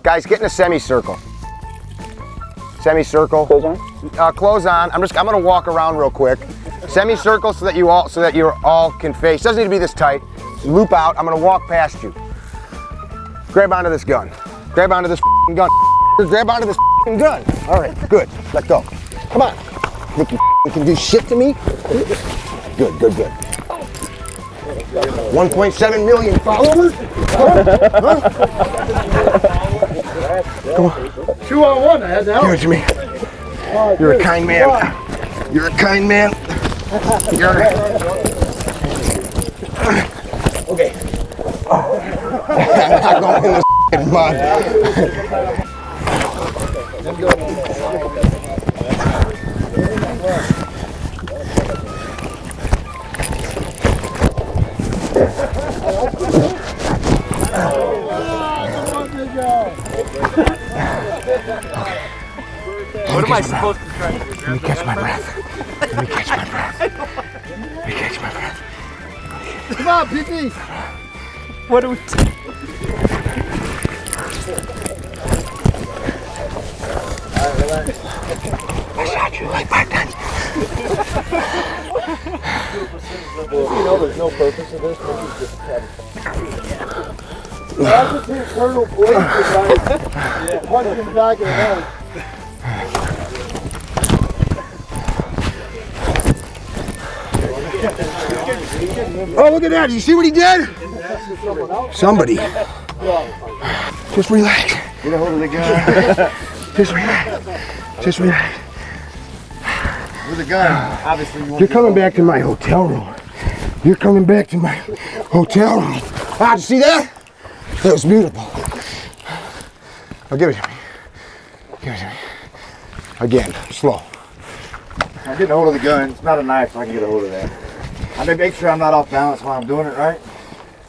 Guys, get in a semicircle. Semicircle. Close on? Close on. I'm gonna walk around real quick. Semicircle so that you all can face. Doesn't need to be this tight. Loop out. I'm gonna walk past you. Grab onto this gun. Grab onto this gun. Grab onto this gun. All right, good. Let go. Come on. Think you can do shit to me? Good, good, good. 1.7 million followers? Huh? Come on. 2-on-1, I had to help. Give it to me. You're a kind man. You're a kind man. You're okay. I'm not going in this mud. What am I supposed to try to do? Let me catch my breath. Let me catch my breath. Let me catch my breath. Come on, PP. What do we do? I shot you like 5 times. You know there's no purpose to this, but you just try to... I just hear Colonel Blake punch him back in the head. Oh, look at that. Did you see what he did? Somebody. Just relax. Get a hold of the gun. Just relax. Just relax. With the gun, obviously you want You're coming back to my hotel room. You're coming back to my hotel room. Ah, did you see that? That was beautiful. Oh, give it to me. Give it to me. Again, slow. I'm getting a hold of the gun. It's not a knife, so I can get a hold of that. I need to make sure I'm not off balance while I'm doing it, right?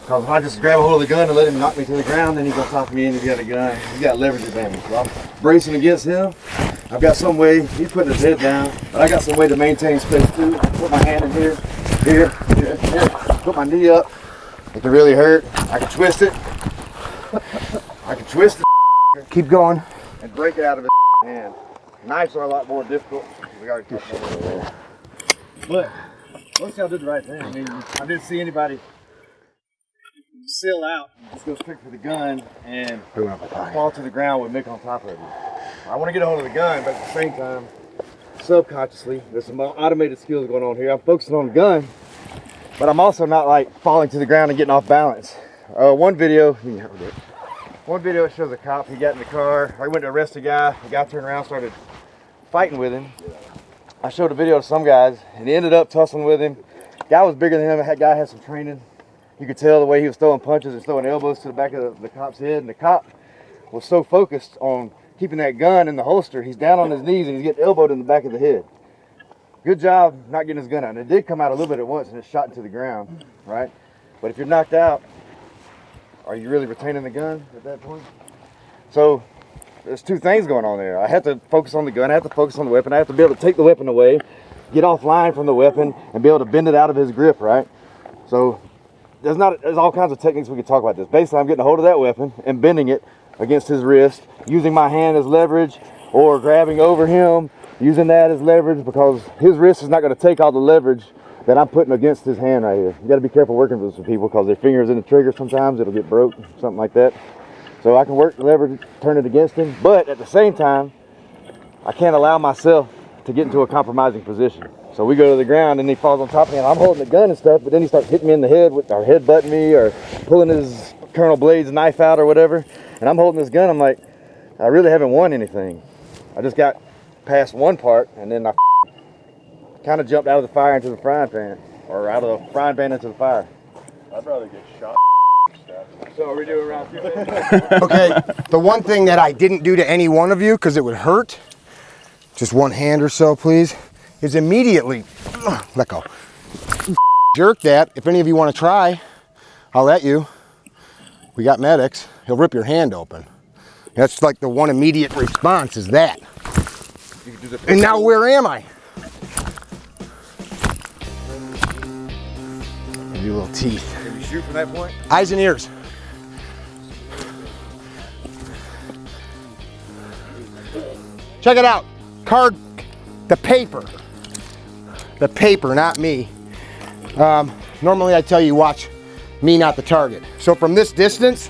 Because if I just grab a hold of the gun and let him knock me to the ground, then he's going to top me in. He's got a gun. He's got leverage advantage. So I'm bracing against him. I've got some way, he's putting his head down, but I got some way to maintain space too. Put my hand in here, here, put my knee up. It can really hurt. I can twist it. I can twist it. Keep going. And break it out of his hand. Knives are a lot more difficult. We already touched on that. But most y'all did the right thing. I mean, I didn't see anybody seal out, just go straight for the gun and fall to the ground with Mick on top of you. I want to get a hold of the gun, but at the same time, subconsciously, there's some automated skills going on here. I'm focusing on the gun, but I'm also not like falling to the ground and getting off balance. One video it shows a cop. He got in the car. I went to arrest a guy. The guy turned around, started fighting with him. I showed a video to some guys, and he ended up tussling with him. Guy was bigger than him. That guy had some training. You could tell the way he was throwing punches and throwing elbows to the back of the cop's head, and the cop was so focused on keeping that gun in the holster, he's down on his knees and he's getting elbowed in the back of the head. Good job not getting his gun out. And it did come out a little bit at once and it shot into the ground, right? But if you're knocked out, are you really retaining the gun at that point? So there's two things going on there. I have to focus on the gun, I have to focus on the weapon, I have to be able to take the weapon away, get offline from the weapon, and be able to bend it out of his grip, right? So there's all kinds of techniques we can talk about this. Basically, I'm getting a hold of that weapon and bending it against his wrist, using my hand as leverage, or grabbing over him, using that as leverage, because his wrist is not going to take all the leverage that I'm putting against his hand right here. You got to be careful working with some people because their fingers in the trigger sometimes, it'll get broke, something like that. So I can work the leverage, turn it against him, but at the same time, I can't allow myself to get into a compromising position. So we go to the ground and he falls on top of me and I'm holding the gun and stuff, but then he starts hitting me in the head or headbutting me or pulling his Colonel Blade's knife out or whatever. And I'm holding this gun, I'm like, I really haven't won anything. I just got past one part and then I kind of jumped out of the fire into the frying pan, or out of the frying pan into the fire. I'd rather get shot. So are we doing round two? Okay, the one thing that I didn't do to any one of you, because it would hurt, just one hand or so, please, is immediately, let go. Jerk that. If any of you want to try, I'll let you. We got medics. He'll rip your hand open. That's like the one immediate response is that. And now where am I? Give you little teeth. Can you shoot from that point? Eyes and ears. Check it out. The paper, not me. Normally I tell you watch me, not the target. So from this distance,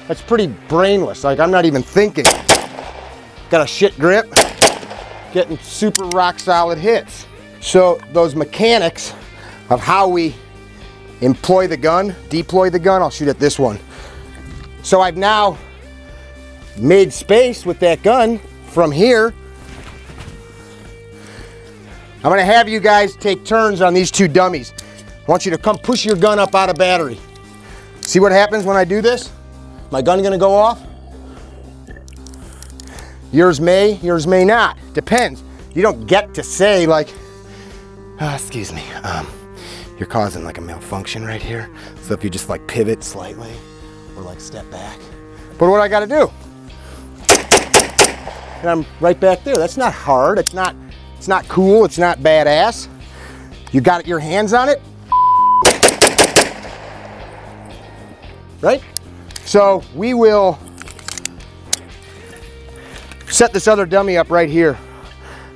that's pretty brainless. Like I'm not even thinking. Got a shit grip, getting super rock solid hits. So those mechanics of how we employ the gun, deploy the gun, I'll shoot at this one. So I've now made space with that gun from here. I'm gonna have you guys take turns on these two dummies. I want you to come push your gun up out of battery. See what happens when I do this? My gun gonna go off? Yours may not. Depends. You don't get to say like, excuse me, you're causing like a malfunction right here. So if you just like pivot slightly or like step back. But what I gotta do? And I'm right back there. That's not hard. It's not cool. It's not badass. You got your hands on it. Right? So we will set this other dummy up right here.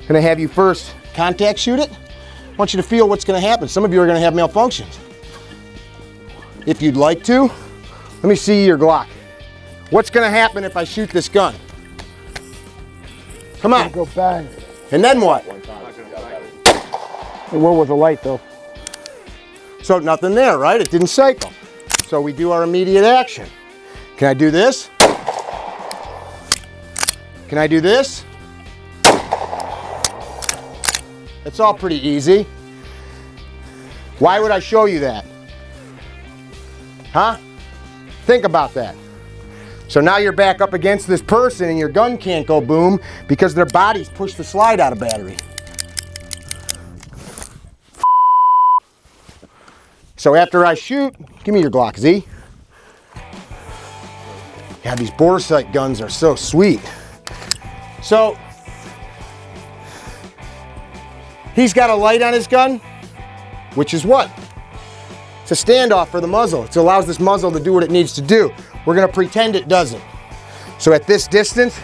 I'm gonna have you first contact shoot it. I want you to feel what's gonna happen. Some of you are gonna have malfunctions. If you'd like to, let me see your Glock. What's gonna happen if I shoot this gun? Come on. Go bang. And then what? It went with the light though. So nothing there, right? It didn't cycle. So we do our immediate action. Can I do this? Can I do this? It's all pretty easy. Why would I show you that? Huh? Think about that. So now you're back up against this person and your gun can't go boom because their bodies push the slide out of battery. So after I shoot, give me your Glock, Z. Yeah, these Boresight guns are so sweet. So, he's got a light on his gun, which is what? It's a standoff for the muzzle. It allows this muzzle to do what it needs to do. We're gonna pretend it doesn't. So at this distance,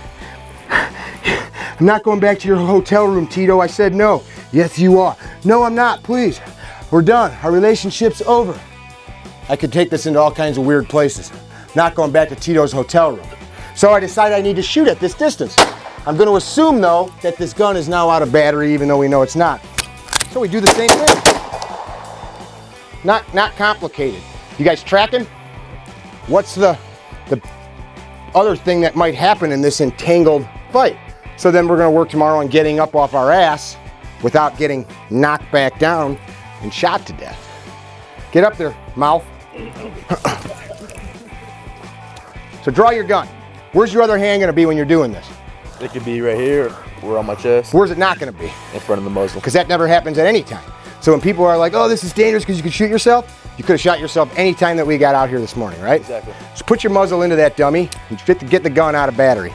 I'm not going back to your hotel room, Tito. I said no. Yes, you are. No, I'm not, please. We're done. Our relationship's over. I could take this into all kinds of weird places. Not going back to Tito's hotel room. So I decided I need to shoot at this distance. I'm going to assume though that this gun is now out of battery even though we know it's not. So we do the same thing. Not complicated. You guys tracking? What's the other thing that might happen in this entangled fight? So then we're going to work tomorrow on getting up off our ass without getting knocked back down and shot to death. Get up there, mouth. So draw your gun. Where's your other hand gonna be when you're doing this? It could be right here or on my chest. Where's it not gonna be? In front of the muzzle. Because that never happens at any time. So when people are like, oh, this is dangerous because you can shoot yourself, you could have shot yourself any time that we got out here this morning, right? Exactly. So put your muzzle into that dummy and get the gun out of battery.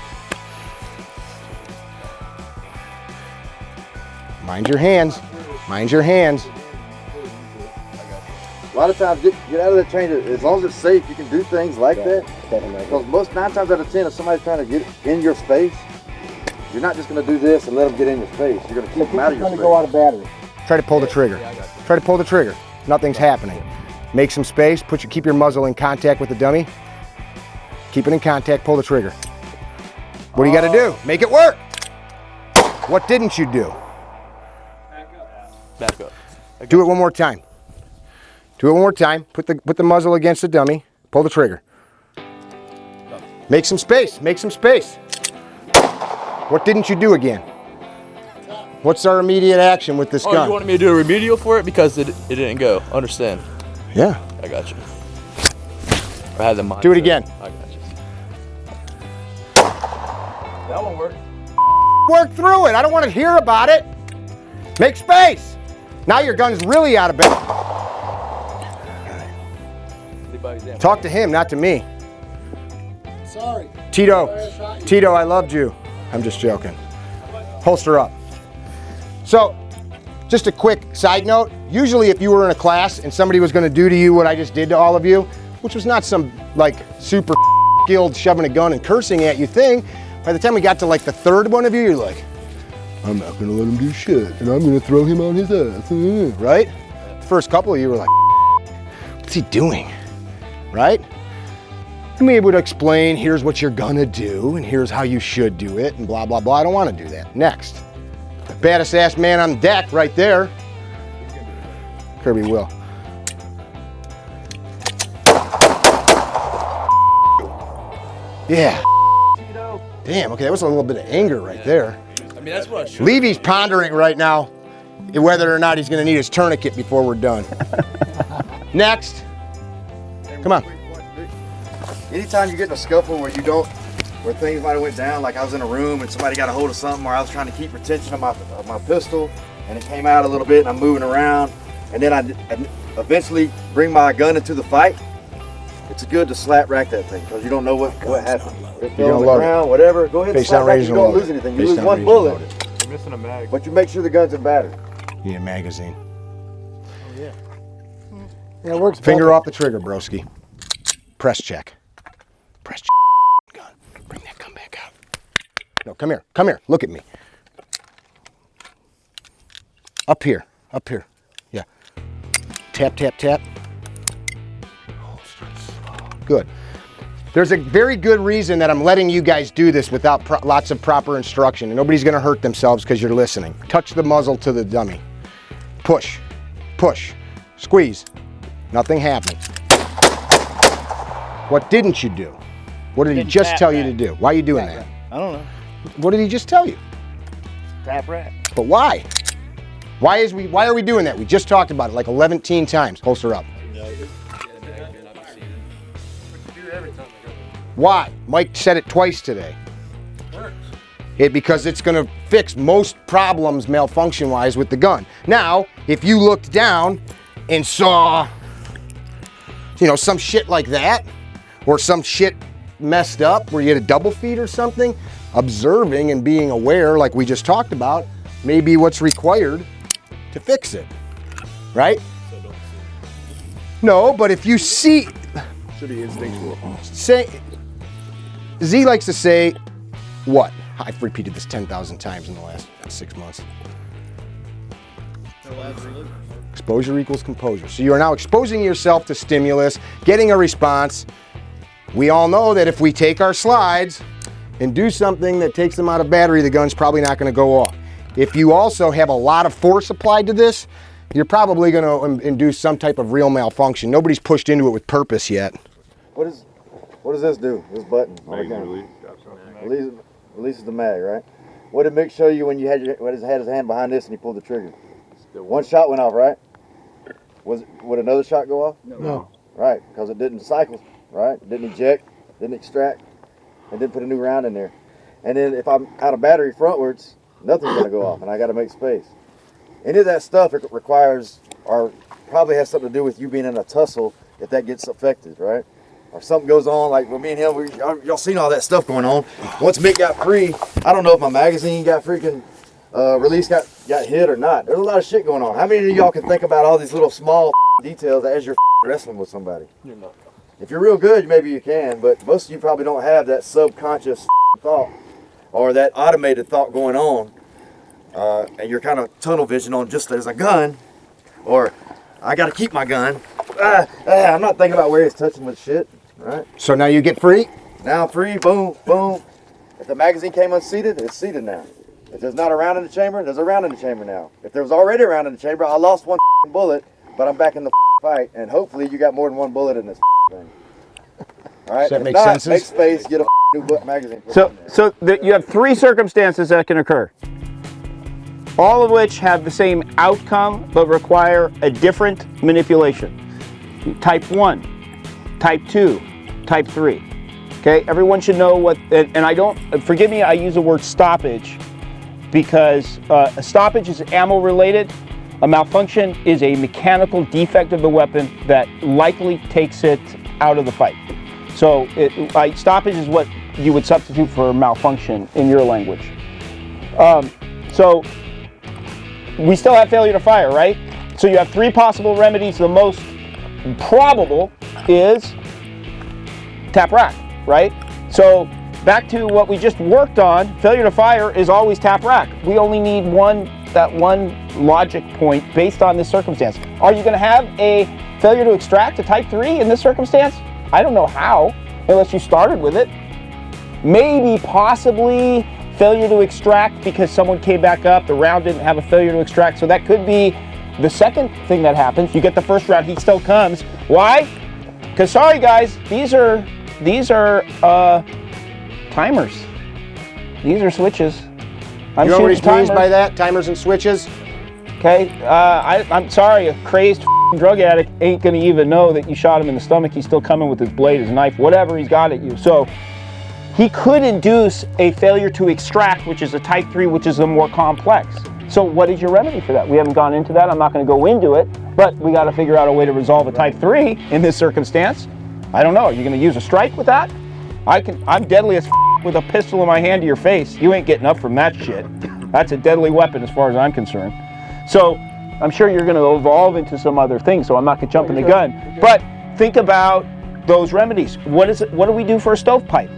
Mind your hands. Mind your hands. A lot of times, get out of that train. As long as it's safe, you can do things like that. Because 9 times out of 10, if somebody's trying to get in your space, you're not just going to do this and let them get in your space. You're going to keep them out of your space. Go out of battery. Try to pull the trigger. Try to pull the trigger. Nothing's happening. Make some space. Keep your muzzle in contact with the dummy. Keep it in contact. Pull the trigger. What do you got to do? Make it work. What didn't you do? Back up. Do it one more time. Do it one more time. Put the muzzle against the dummy. Pull the trigger. Make some space. Make some space. What didn't you do again? What's our immediate action with this gun? Oh, you wanted me to do a remedial for it because it didn't go. Understand? Yeah. I got you. I had the mindset. Do it again. I got you. That one worked. Work through it. I don't want to hear about it. Make space. Now your gun's really out of bed. Talk to him, not to me. Sorry. Tito, I loved you. I'm just joking. Holster up. So, just a quick side note. Usually if you were in a class and somebody was gonna do to you what I just did to all of you, which was not some like super skilled shoving a gun and cursing at you thing, By the time we got to like the third one of you, you're like, I'm not gonna let him do shit, and I'm gonna throw him on his ass, right? The first couple of you were like, what's he doing, right? And we would explain, here's what you're gonna do, and here's how you should do it, and blah, blah, blah. I don't wanna do that. Next. The baddest ass man on deck right there. Kirby will. Yeah. Damn, okay, that was a little bit of anger right there. I mean, that's what I should. Levy's pondering right now whether or not he's gonna need his tourniquet before we're done. Next. Come on. Anytime you get in a scuffle where where things might have went down, like I was in a room and somebody got a hold of something, or I was trying to keep retention of my pistol, and it came out a little bit and I'm moving around, and then I eventually bring my gun into the fight, it's good to slap rack that thing, because you don't know what happened. If it fell on the ground, whatever, go ahead and slap rack. You don't lose anything. You lose one bullet, You're missing a mag. but you make sure the gun's in battery. You need a magazine. Oh, yeah. Yeah, it works. Finger off the trigger, broski. Press check. Press check. Gun. Bring that gun back out. No, come here. Come here. Look at me. Up here. Up here. Yeah. Tap, tap, tap. Good. There's a very good reason that I'm letting you guys do this without lots of proper instruction, and nobody's gonna hurt themselves because you're listening. Touch the muzzle to the dummy. Push, push, squeeze. Nothing happened. What didn't you do? What did he just tell you to do? Why are you doing that? I don't know. What did he just tell you? Tap rack. But why? Why are we doing that? We just talked about it like 11 times. Holster up. Why? Mike said it twice today. Because it's gonna fix most problems malfunction-wise with the gun. Now, if you looked down and saw, you know, some shit like that, or some shit messed up where you had a double feed or something, observing and being aware, like we just talked about, may be what's required to fix it, right? No, but if you see, Should be instinctual. say, Z likes to say, what? I've repeated this 10,000 times in the last 6 months. Exposure equals composure. So you are now exposing yourself to stimulus, getting a response. We all know that if we take our slides and do something that takes them out of battery, the gun's probably not going to go off. If you also have a lot of force applied to this, you're probably going to induce some type of real malfunction. Nobody's pushed into it with purpose yet. What does this do? This button on the gun. Releases the mag, right? What did Mick show you when you had his hand behind this and he pulled the trigger? One shot went off, right? Would another shot go off? No. Right, because it didn't cycle, right? It didn't eject, didn't extract, and didn't put a new round in there. And then if I'm out of battery frontwards, nothing's gonna go off, and I gotta make space. Any of that stuff requires, or probably has something to do with you being in a tussle if that gets affected, right? Or something goes on, like with me and him, y'all seen all that stuff going on. Once Mick got free, I don't know if my magazine got freaking release got hit or not. There's a lot of shit going on. How many of y'all can think about all these little small details as you're wrestling with somebody? If you're real good, maybe you can, but most of you probably don't have that subconscious thought or that automated thought going on, and you're kind of tunnel vision on just there's a gun, or I got to keep my gun. I'm not thinking about where it's touching with shit, right? So now you get free? Now I'm free, boom, boom. If the magazine came unseated, it's seated now. If there's not a round in the chamber, there's a round in the chamber now. If there was already a round in the chamber, I lost one bullet, but I'm back in the fight, and hopefully you got more than one bullet in this thing. All right? Does that If make not, sense? make space, get a new magazine. You have three circumstances that can occur, all of which have the same outcome but require a different manipulation. Type 1, Type 2, Type 3. Okay, everyone should know what, and I don't, forgive me, I use the word stoppage because a stoppage is ammo related. A malfunction is a mechanical defect of the weapon that likely takes it out of the fight. So stoppage is what you would substitute for malfunction in your language. So we still have failure to fire, right? So you have three possible remedies. The most probable is tap rack, right? So back to what we just worked on, failure to fire is always tap rack. We only need that one logic point based on this circumstance. Are you gonna have a failure to extract, a type 3 in this circumstance? I don't know how, unless you started with it. Maybe, possibly, failure to extract because someone came back up, the round didn't have a failure to extract, so that could be the second thing that happens. You get the first round, he still comes. Why? Because sorry guys, these are timers. These are switches. You know what he means by that? Timers and switches? Okay, I'm sorry, a crazed drug addict ain't gonna even know that you shot him in the stomach. He's still coming with his blade, his knife, whatever he's got at you. So he could induce a failure to extract, which is a type 3, which is a more complex. So what is your remedy for that? We haven't gone into that. I'm not gonna go into it, but we gotta figure out a way to resolve a type 3 in this circumstance. I don't know, are you gonna use a strike with that? I'm deadly as with a pistol in my hand to your face. You ain't getting up from that shit. That's a deadly weapon as far as I'm concerned. So I'm sure you're gonna evolve into some other things, so I'm not gonna jump in the gun. But think about those remedies. What do we do for a stovepipe?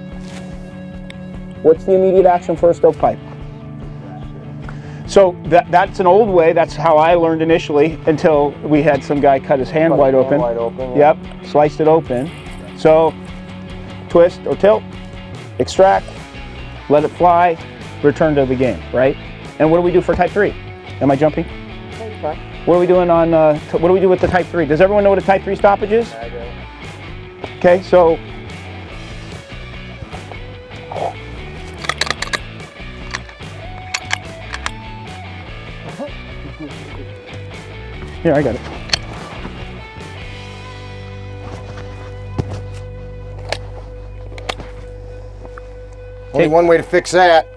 What's the immediate action for a stovepipe? So that's an old way. That's how I learned initially until we had some guy cut his hand wide open. Yeah. Yep, sliced it open. So twist or tilt, extract, let it fly, return to the game, right? And what do we do for type 3? Am I jumping? What are we doing on, what do we do with the type 3? Does everyone know what a type 3 stoppage is? I do. Okay, so here, I got it. Only one way to fix that,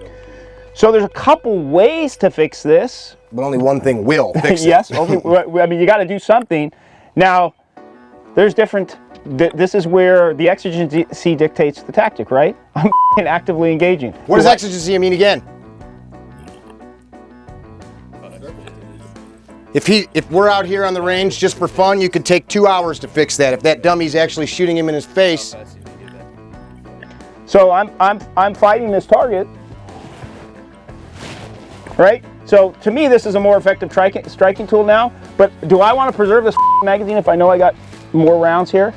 So there's a couple ways to fix this. but only one thing will fix it. Yes, I mean, you got to do something. Now, there's different, this is where the exigency dictates the tactic, right? I'm actively engaging. What does exigency mean again? If we're out here on the range just for fun, you could take 2 hours to fix that. If that dummy's actually shooting him in his face. So I'm fighting this target, right? So to me, this is a more effective striking tool now. But do I want to preserve this magazine if I know I got more rounds here?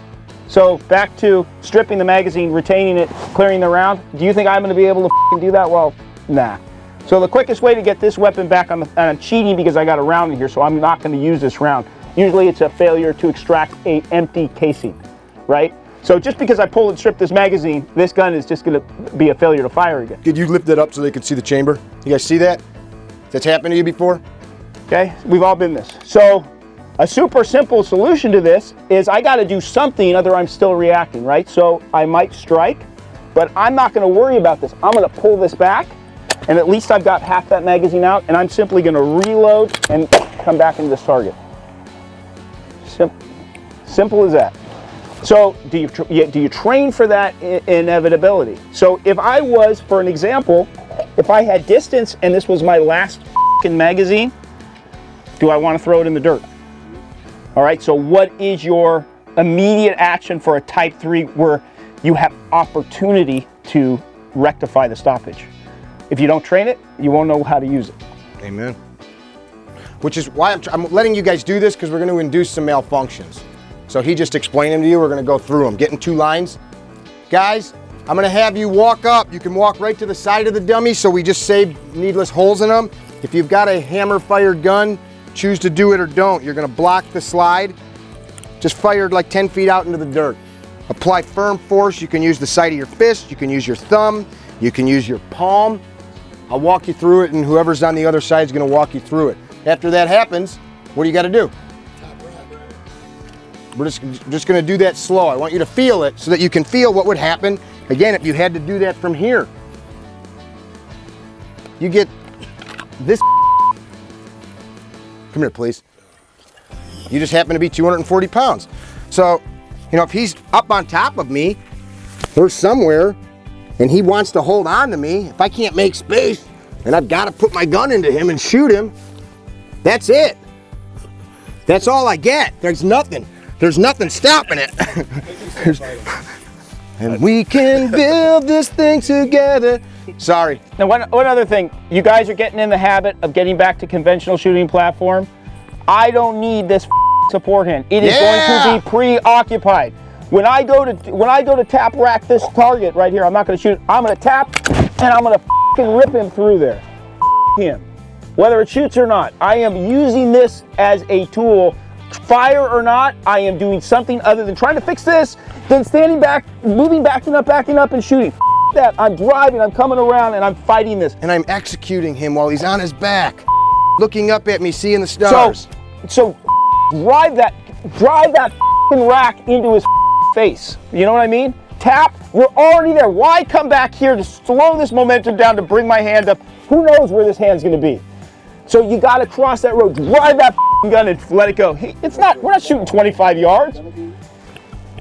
So back to stripping the magazine, retaining it, clearing the round. Do you think I'm going to be able to do that? Well, nah. So the quickest way to get this weapon back on the, and I'm cheating because I got a round in here, so I'm not going to use this round. Usually it's a failure to extract an empty casing, right? So just because I pull and strip this magazine, this gun is just going to be a failure to fire again. Could you lift it up so they could see the chamber? You guys see that? That's happened to you before? Okay, we've all been this. So a super simple solution to this is I got to do something other I'm still reacting, right? So I might strike, but I'm not going to worry about this. I'm going to pull this back, and at least I've got half that magazine out, and I'm simply going to reload and come back into this target. Simple as that. So do you train for that inevitability? So if I was, for an example, if I had distance and this was my last magazine, do I want to throw it in the dirt? All right, so what is your immediate action for a type 3 where you have opportunity to rectify the stoppage? If you don't train it, you won't know how to use it. Amen. Which is why I'm letting you guys do this, because we're going to induce some malfunctions. So he just explained them to you. We're going to go through them. Get in 2 lines. Guys, I'm going to have you walk up. You can walk right to the side of the dummy, so we just save needless holes in them. If you've got a hammer-fired gun, choose to do it or don't. You're going to block the slide. Just fire like 10 feet out into the dirt. Apply firm force. You can use the side of your fist. You can use your thumb. You can use your palm. I'll walk you through it, and whoever's on the other side is going to walk you through it. After that happens, what do you got to do? We're just going to do that slow. I want you to feel it so that you can feel what would happen, again, if you had to do that from here. You get this. Come here, please. You just happen to be 240 pounds. So, you know, if he's up on top of me or somewhere and he wants to hold on to me, if I can't make space and I've got to put my gun into him and shoot him, that's it. That's all I get. There's nothing stopping it. And we can build this thing together. Sorry. Now, one other thing. You guys are getting in the habit of getting back to conventional shooting platform. I don't need this support hand. It is going to be preoccupied. When I go to tap rack this target right here, I'm not going to shoot. I'm going to tap, and I'm going to rip him through there. Him. Whether it shoots or not, I am using this as a tool. Fire or not, I am doing something other than trying to fix this, then standing back, moving backing up, and shooting. That. I'm driving, I'm coming around, and I'm fighting this. And I'm executing him while he's on his back, looking up at me, seeing the stars. So drive that rack into his face. You know what I mean? Tap, we're already there. Why come back here to slow this momentum down to bring my hand up? Who knows where this hand's gonna be? So you gotta cross that road, drive that gun and let it go. We're not shooting 25 yards.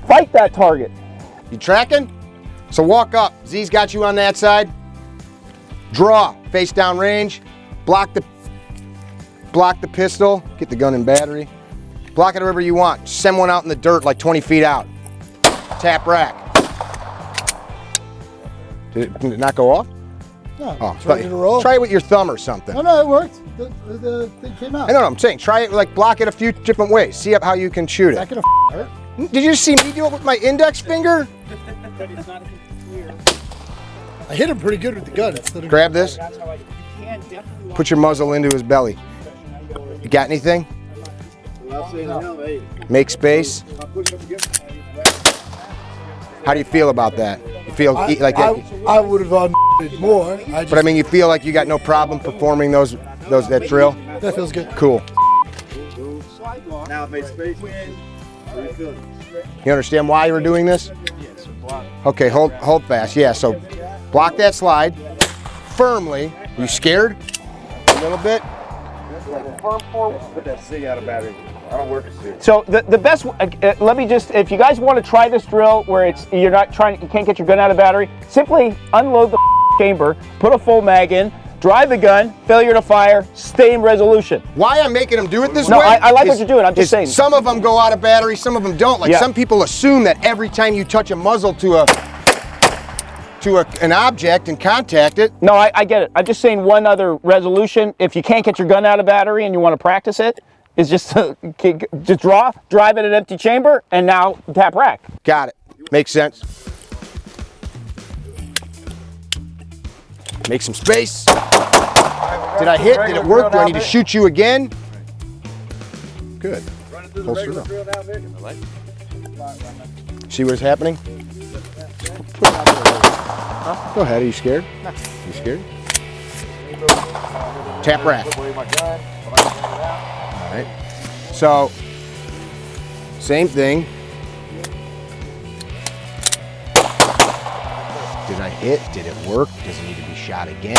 Fight that target. You tracking? So walk up. Z's got you on that side. Draw, face down range. Block the pistol. Get the gun in battery. Block it wherever you want. Send one out in the dirt like 20 feet out. Tap rack. Did it not go off? No, Oh, ready to roll. try it with your thumb or something. No, it worked. The thing came out. I know what I'm saying. Try it, like block it a few different ways. See how you can shoot Is it. that gonna hurt? Did you see me do it with my index finger? I hit him pretty good with the gun. Instead of Grab this. Put your muzzle into his belly. You got anything? Make space. How do you feel about that? You feel like that? I would have unloaded more. But I mean, you feel like you got no problem performing that drill? That feels good. Cool. Now make space. You understand why you were doing this? Okay, hold fast. Yeah, so block that slide firmly. You scared? A little bit? Put that C out of battery. I don't work a C. So the best, let me just, if you guys want to try this drill where you can't get your gun out of battery, simply unload the chamber, put a full mag in, drive the gun, failure to fire, stay in resolution. Why I'm making them do it this No, way? I like what you're doing. I'm just saying. Some of them go out of battery, some of them don't. Like some people assume that every time you touch a muzzle to an object and contact it. No, I get it. I'm just saying one other resolution. If you can't get your gun out of battery and you want to practice it, is just drive it at empty chamber, and now tap rack. Got it. Makes sense. Make some space. Did I hit? Did it work? Do I need to shoot you again? Good. Holster up. See what's happening? Go ahead. Are you scared? You scared? Tap rack. All right. So, same thing. Did I hit? Did it work? Does it need to be shot again?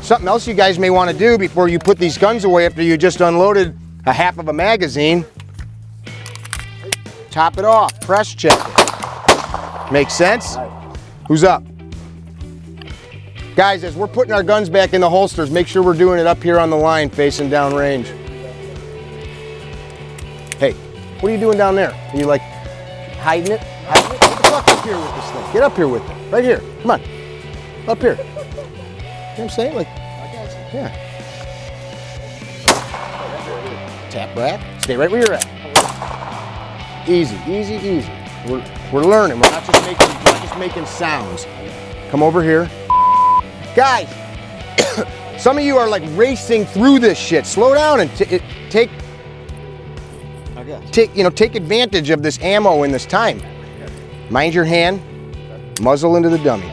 Something else you guys may want to do before you put these guns away after you just unloaded a half of a magazine. Top it off. Press check it. Makes sense? Who's up? Guys, as we're putting our guns back in the holsters, make sure we're doing it up here on the line facing down range. Hey, what are you doing down there? Are you like hiding it? Get the fuck up here with this thing. Get up here with it. Right here. Come on. Up here. You know what I'm saying? Like, yeah. Tap rack. Stay right where you're at. Easy, easy, easy. We're learning. We're not just making sounds. Come over here. Guys, some of you are like racing through this shit. Slow down and take advantage of this ammo in this time. Mind your hand, muzzle into the dummy.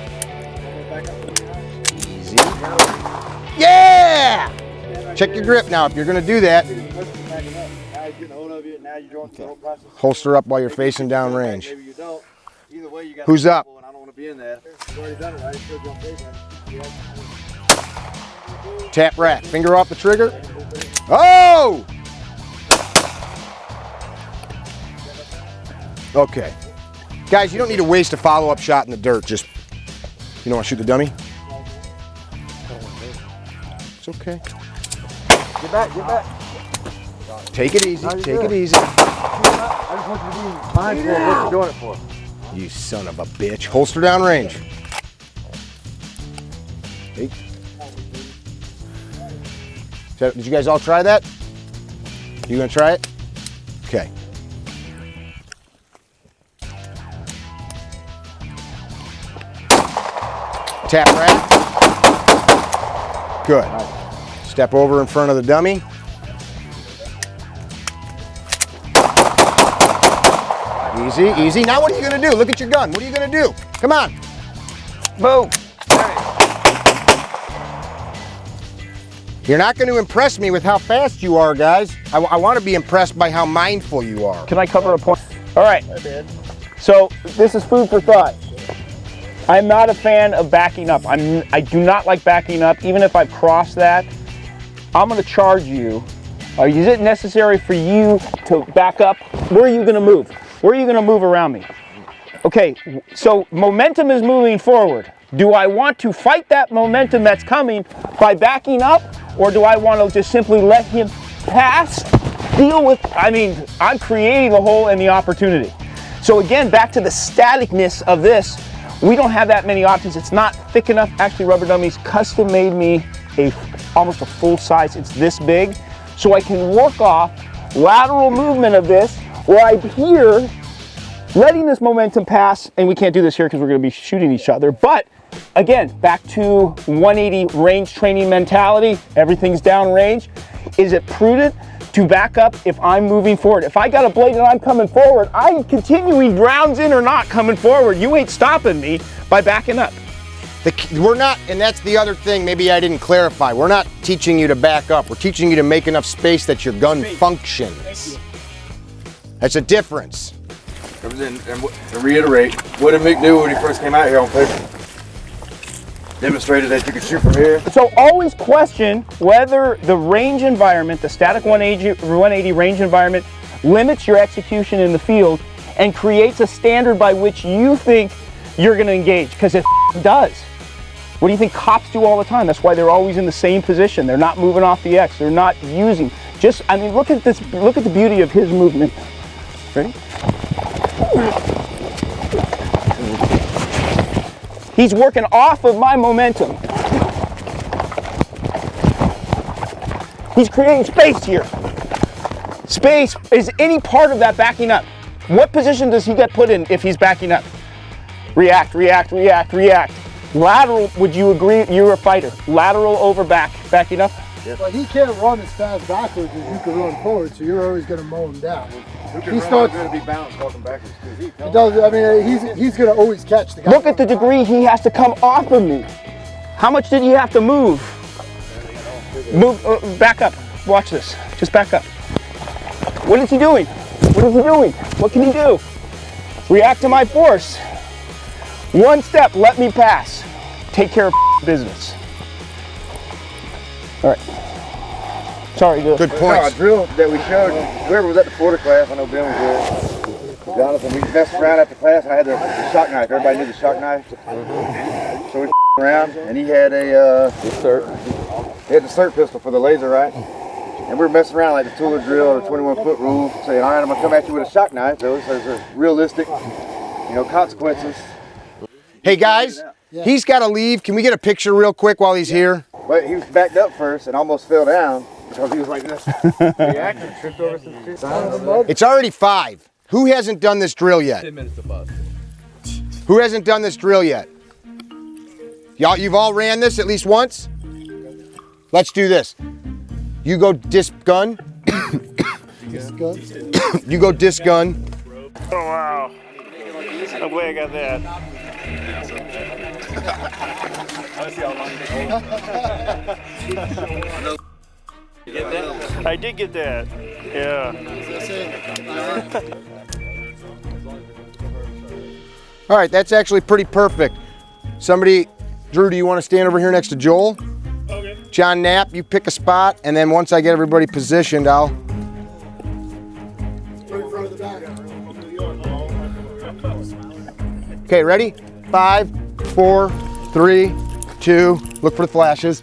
Easy. Yeah! Check your grip now if you're gonna do that. Holster up while you're facing down range. Who's up? Tap rack, finger off the trigger. Oh! Okay. Guys, you don't need to waste a follow-up shot in the dirt. Just, you don't want to shoot the dummy? It's okay. Get back. Take it easy, take it easy. I just want you to be mindful of what you're doing it for. You son of a bitch. Holster down range. Hey. So, did you guys all try that? You gonna try it? Okay. Tap rack. Good. Step over in front of the dummy. Easy, easy. Now what are you gonna do? Look at your gun. What are you gonna do? Come on. Boom. You're not going to impress me with how fast you are, guys. I want to be impressed by how mindful you are. Can I cover a point? All right. So this is food for thought. I'm not a fan of backing up. I do not like backing up. Even if I've crossed that, I'm going to charge you. Is it necessary for you to back up? Where are you going to move? Where are you going to move around me? Okay, so momentum is moving forward. Do I want to fight that momentum that's coming by backing up? Or do I want to just simply let him pass, deal with, I'm creating the hole and the opportunity. So again, back to the staticness of this, we don't have that many options. It's not thick enough. Actually, Rubber Dummies custom made me almost a full size. It's this big. So I can work off lateral movement of this right here, letting this momentum pass, and we can't do this here because we're going to be shooting each other. But again, back to 180 range training mentality. Everything's down range. Is it prudent to back up if I'm moving forward? If I got a blade and I'm coming forward, I'm continuing rounds in or not coming forward. You ain't stopping me by backing up. We're not, and that's the other thing maybe I didn't clarify. We're not teaching you to back up. We're teaching you to make enough space that your gun functions. That's a difference. And to reiterate, what did Mick do when he first came out here on paper? Demonstrated that you could shoot from here. So always question whether the range environment, the static 180 range environment, limits your execution in the field and creates a standard by which you think you're going to engage, because it does. What do you think cops do all the time? That's why they're always in the same position. They're not moving off the X. They're not using. Look at this. Look at the beauty of his movement. Ready? He's working off of my momentum. He's creating space here. Space is any part of that backing up. What position does he get put in if he's backing up? React, react, react, react. Lateral, would you agree? You're a fighter. Lateral over back, backing up? But he can't run as fast backwards as you can run forward, so you're always going to mow him down. He's going to be balanced walking backwards. He does. He's going to always catch the guy. Look at the degree he has to come off of me. How much did he have to move? Move, back up. Watch this. Just back up. What is he doing? What is he doing? What can he do? React to my force. One step, let me pass. Take care of business. All right. Sorry, Good No, points. a drill that we showed, whoever was at the Florida class, I know Ben was there. Jonathan, we messed around after class, and I had the shock knife. Everybody knew the shock knife. So we around, and he had a he had the SIRT pistol for the laser, right? And we were messing around like the Tooler drill or the 21-foot rule, saying, all right, I'm gonna come at you with a shock knife. So there's a realistic, consequences. Hey guys, he's got to leave. Can we get a picture real quick while he's here? But he was backed up first and almost fell down because he was like this. Tripped over some shit. It's already 5. Who hasn't done this drill yet? 10 minutes to bust. Who hasn't done this drill yet? Y'all, you've all ran this at least once? Let's do this. You go disc gun. You go disc gun. Oh wow. I'm glad I got that. I did get that. Yeah. All right, that's actually pretty perfect. Somebody, Drew, do you want to stand over here next to Joel? Okay. John Knapp, you pick a spot, and then once I get everybody positioned, I'll... Okay, ready? 5, 4, 3, 2, look for the flashes.